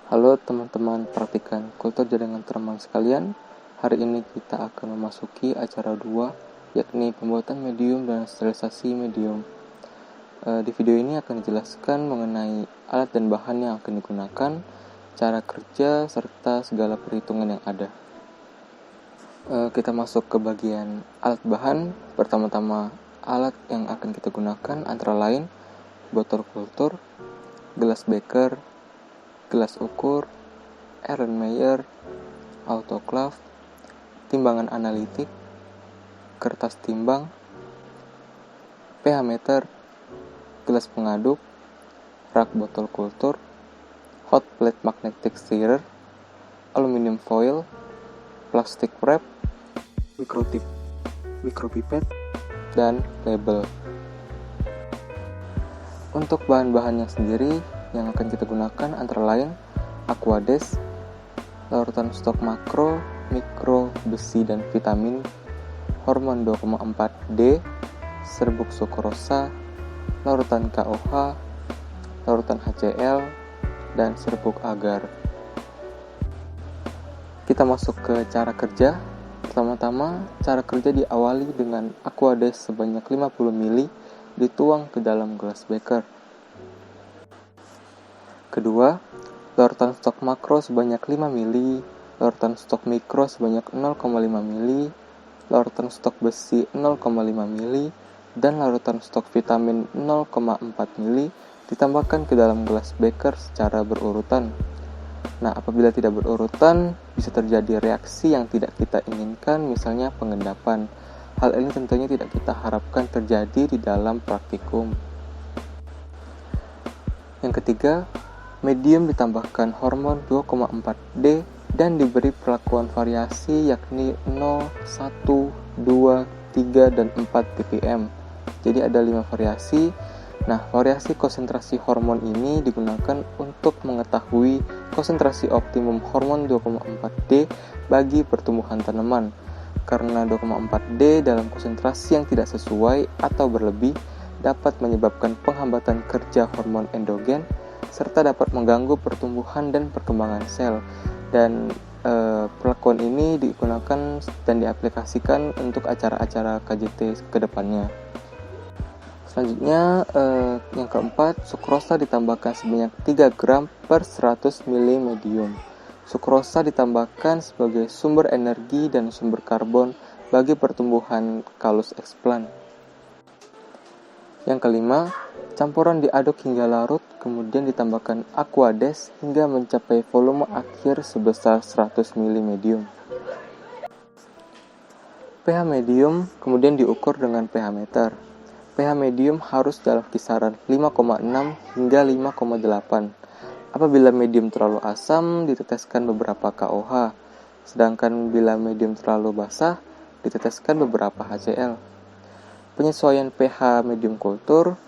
Halo teman-teman praktikan kultur jaringan teman sekalian. Hari ini kita akan memasuki acara 2, yakni pembuatan medium dan sterilisasi medium. Di video ini akan dijelaskan mengenai alat dan bahan yang akan digunakan, cara kerja, serta segala perhitungan yang ada. Kita masuk ke bagian alat bahan. Pertama-tama, alat yang akan kita gunakan antara lain botol kultur, gelas beker, gelas ukur, Erlenmeyer, autoclave, timbangan analitik, kertas timbang, pH meter, gelas pengaduk, rak botol kultur, hot plate magnetic stirrer, aluminium foil, plastic wrap, mikrotip, mikropipet, dan label. Untuk bahan-bahannya sendiri yang akan kita gunakan antara lain Aquades, larutan stok makro, mikro, besi dan vitamin, hormon 2,4D, serbuk sukrosa, larutan KOH, larutan HCl, dan serbuk agar. Kita masuk ke cara kerja. Pertama-tama, cara kerja diawali dengan Aquades sebanyak 50 ml dituang ke dalam gelas beker. Kedua, larutan stok makro sebanyak 5 ml, larutan stok mikro sebanyak 0,5 ml, larutan stok besi 0,5 ml, dan larutan stok vitamin 0,4 ml ditambahkan ke dalam gelas beker secara berurutan. Nah, apabila tidak berurutan, bisa terjadi reaksi yang tidak kita inginkan, misalnya pengendapan. Hal ini tentunya tidak kita harapkan terjadi di dalam praktikum. Yang ketiga, medium ditambahkan hormon 2,4D dan diberi perlakuan variasi yakni 0, 1, 2, 3, dan 4 ppm. Jadi ada 5 variasi. Nah, variasi konsentrasi hormon ini digunakan untuk mengetahui konsentrasi optimum hormon 2,4D bagi pertumbuhan tanaman. Karena 2,4D dalam konsentrasi yang tidak sesuai atau berlebih dapat menyebabkan penghambatan kerja hormon endogen serta dapat mengganggu pertumbuhan dan perkembangan sel. Dan perlakuan ini digunakan dan diaplikasikan untuk acara-acara KJT ke depannya. Selanjutnya, yang keempat, sukrosa ditambahkan sebanyak 3 gram per 100 ml medium. Sukrosa ditambahkan sebagai sumber energi dan sumber karbon bagi pertumbuhan kalus explant. Yang kelima, campuran diaduk hingga larut, kemudian ditambahkan Aquades hingga mencapai volume akhir sebesar 100 ml medium. pH medium kemudian diukur dengan pH meter. pH medium harus dalam kisaran 5,6 hingga 5,8. Apabila medium terlalu asam, diteteskan beberapa KOH, sedangkan bila medium terlalu basah, diteteskan beberapa HCl. Penyesuaian pH medium kultur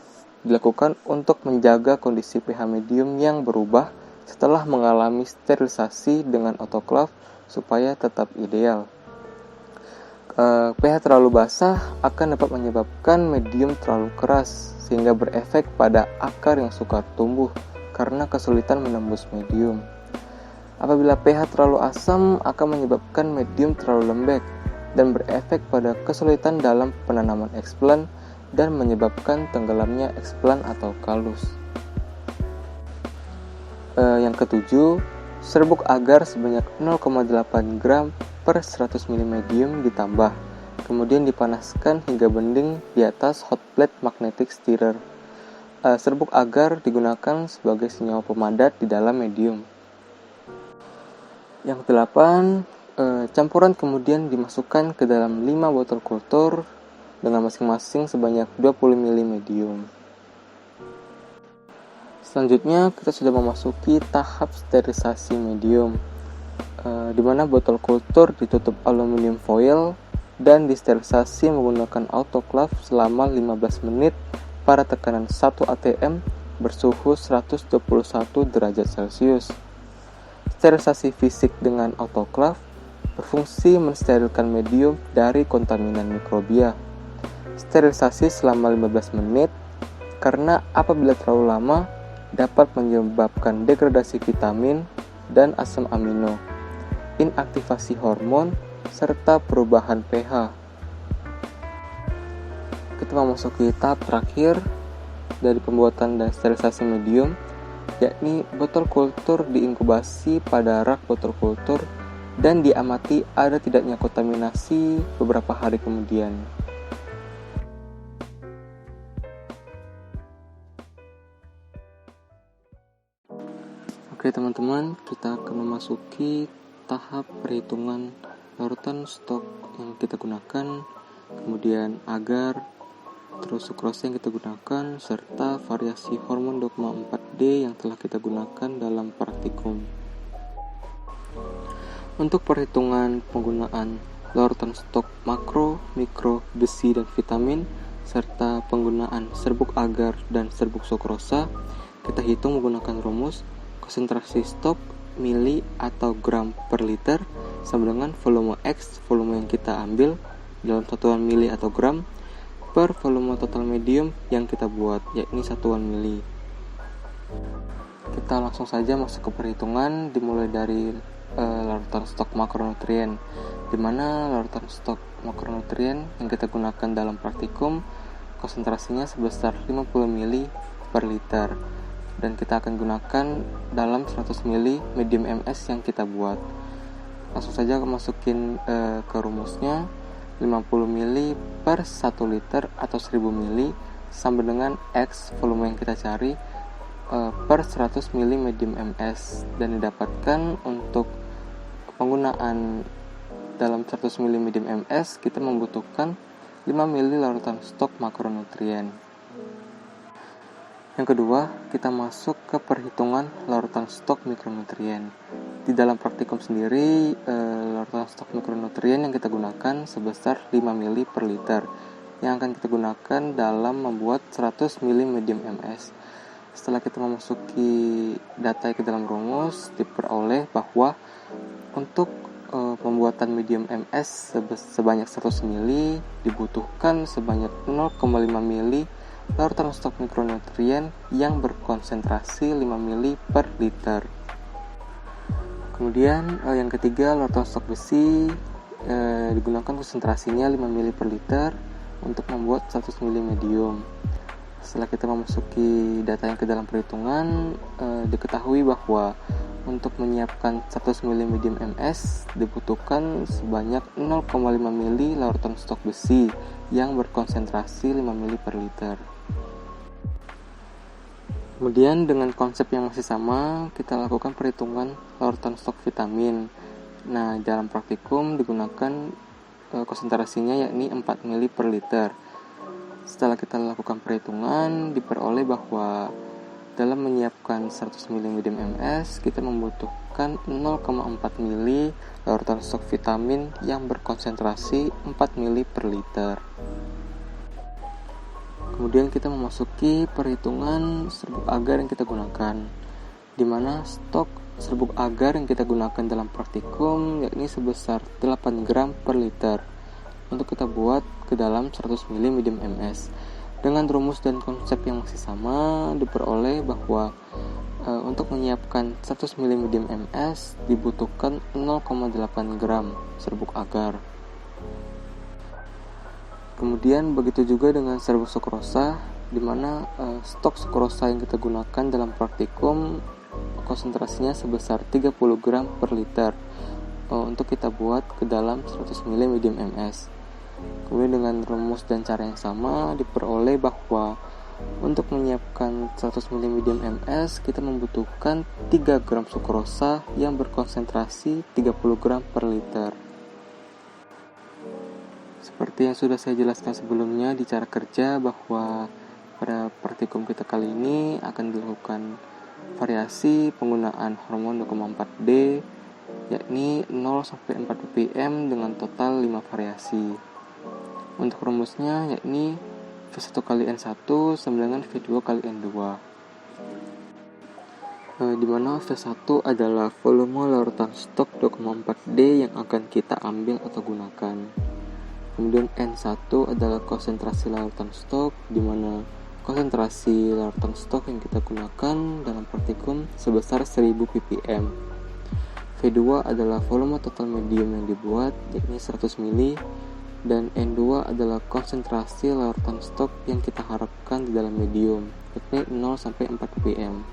dilakukan untuk menjaga kondisi pH medium yang berubah setelah mengalami sterilisasi dengan autoclave supaya tetap ideal. pH terlalu basah akan dapat menyebabkan medium terlalu keras sehingga berefek pada akar yang sukar tumbuh karena kesulitan menembus medium. Apabila pH terlalu asam akan menyebabkan medium terlalu lembek dan berefek pada kesulitan dalam penanaman explant dan menyebabkan tenggelamnya explant atau kalus. Yang ketujuh, serbuk agar sebanyak 0,8 gram per 100 ml medium ditambah, kemudian dipanaskan hingga mending di atas hot plate magnetic stirrer. Serbuk agar digunakan sebagai senyawa pemadat di dalam medium. Yang kedelapan, campuran kemudian dimasukkan ke dalam 5 botol kultur dengan masing-masing sebanyak 20 ml medium. Selanjutnya kita sudah memasuki tahap sterilisasi medium, di mana botol kultur ditutup aluminium foil dan disterilisasi menggunakan autoclave selama 15 menit pada tekanan 1 atm bersuhu 121 derajat Celcius. Sterilisasi fisik dengan autoclave berfungsi mensterilkan medium dari kontaminan mikrobia. Sterilisasi selama 15 menit karena apabila terlalu lama dapat menyebabkan degradasi vitamin, dan asam amino, inaktivasi hormon, serta perubahan pH. Kita memasuki tahap terakhir dari pembuatan dan sterilisasi medium, yakni botol kultur diinkubasi pada rak botol kultur dan diamati ada tidaknya kontaminasi beberapa hari kemudian. Oke teman-teman, kita akan memasuki tahap perhitungan larutan stok yang kita gunakan, kemudian agar, terus sukrosa yang kita gunakan, serta variasi hormon dogma 4D yang telah kita gunakan dalam praktikum. Untuk perhitungan penggunaan larutan stok makro, mikro, besi, dan vitamin, serta penggunaan serbuk agar dan serbuk sukrosa, kita hitung menggunakan rumus konsentrasi stok mili atau gram per liter sama dengan volume X, volume yang kita ambil dalam satuan mili atau gram, per volume total medium yang kita buat, yakni satuan mili. Kita langsung saja masuk ke perhitungan, dimulai dari larutan stok makronutrien, di mana larutan stok makronutrien yang kita gunakan dalam praktikum konsentrasinya sebesar 50 ml per liter, dan kita akan gunakan dalam 100 ml medium MS yang kita buat. Langsung saja masukin ke rumusnya, 50 ml per 1 liter atau 1000 ml sama dengan X, volume yang kita cari, per 100 ml medium MS, dan didapatkan untuk penggunaan dalam 100 ml medium MS kita membutuhkan 5 ml larutan stok makronutrien. Yang kedua, kita masuk ke perhitungan larutan stok mikronutrien. Di dalam praktikum sendiri, larutan stok mikronutrien yang kita gunakan sebesar 5 ml per liter yang akan kita gunakan dalam membuat 100 ml medium MS. Setelah kita memasuki data ke dalam rumus, diperoleh bahwa untuk pembuatan medium MS sebanyak 100 ml dibutuhkan sebanyak 0,5 ml larutan stok mikronutrien yang berkonsentrasi 5 ml per liter. Kemudian yang ketiga, larutan stok besi digunakan konsentrasinya 5 ml per liter untuk membuat 100 ml medium. Setelah kita memasuki data yang ke dalam perhitungan, diketahui bahwa untuk menyiapkan 100 ml medium MS dibutuhkan sebanyak 0,5 ml larutan stok besi yang berkonsentrasi 5 ml per liter. Kemudian dengan konsep yang masih sama, kita lakukan perhitungan larutan stok vitamin. Nah, dalam praktikum digunakan konsentrasinya yakni 4 ml per liter. Setelah kita lakukan perhitungan, diperoleh bahwa dalam menyiapkan 100 ml medium MS, kita membutuhkan 0,4 ml larutan stok vitamin yang berkonsentrasi 4 ml per liter. Kemudian kita memasuki perhitungan serbuk agar yang kita gunakan, di mana stok serbuk agar yang kita gunakan dalam praktikum yakni sebesar 8 gram per liter untuk kita buat ke dalam 100 ml medium MS. Dengan rumus dan konsep yang masih sama, diperoleh bahwa untuk menyiapkan 100 ml medium MS dibutuhkan 0,8 gram serbuk agar. Kemudian begitu juga dengan serbuk sukrosa, di mana stok sukrosa yang kita gunakan dalam praktikum konsentrasinya sebesar 30 gram per liter untuk kita buat ke dalam 100 ml medium MS. Kemudian dengan rumus dan cara yang sama diperoleh bahwa untuk menyiapkan 100 ml medium MS kita membutuhkan 3 gram sukrosa yang berkonsentrasi 30 gram per liter. Seperti yang sudah saya jelaskan sebelumnya di cara kerja, bahwa pada praktikum kita kali ini akan dilakukan variasi penggunaan hormon dogma 4D yakni 0-4 ppm dengan total 5 variasi. Untuk rumusnya yakni V1 kali N1 sama dengan V2 kali N2, di mana V1 adalah volume larutan stok dogma 4D yang akan kita ambil atau gunakan. Kemudian N1 adalah konsentrasi larutan stok, di mana konsentrasi larutan stok yang kita gunakan dalam praktikum sebesar 1000 ppm. V2 adalah volume total medium yang dibuat, yakni 100 ml, dan N2 adalah konsentrasi larutan stok yang kita harapkan di dalam medium, yakni 0-4 ppm.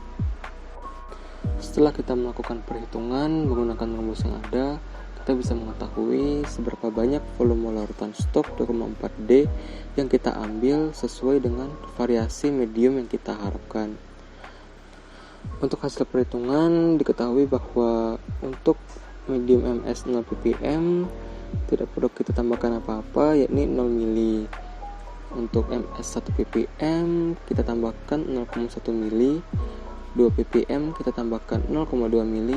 Setelah kita melakukan perhitungan menggunakan rumus yang ada, kita bisa mengetahui seberapa banyak volume larutan stok 2,4D yang kita ambil sesuai dengan variasi medium yang kita harapkan. Untuk hasil perhitungan diketahui bahwa untuk medium MS 0 ppm tidak perlu kita tambahkan apa-apa, yakni 0 ml. Untuk MS 1 ppm kita tambahkan 0,1 ml, 2 ppm kita tambahkan 0,2 ml,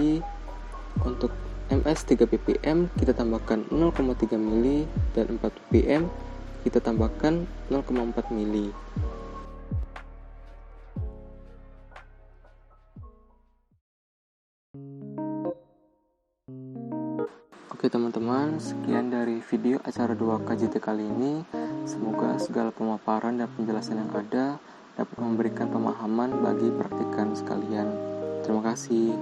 untuk MS 3 ppm kita tambahkan 0,3 ml, dan 4 ppm kita tambahkan 0,4 ml. Oke teman-teman, sekian dari video acara 2 KJT kali ini. Semoga segala pemaparan dan penjelasan yang ada dapat memberikan pemahaman bagi praktikan sekalian. Terima kasih.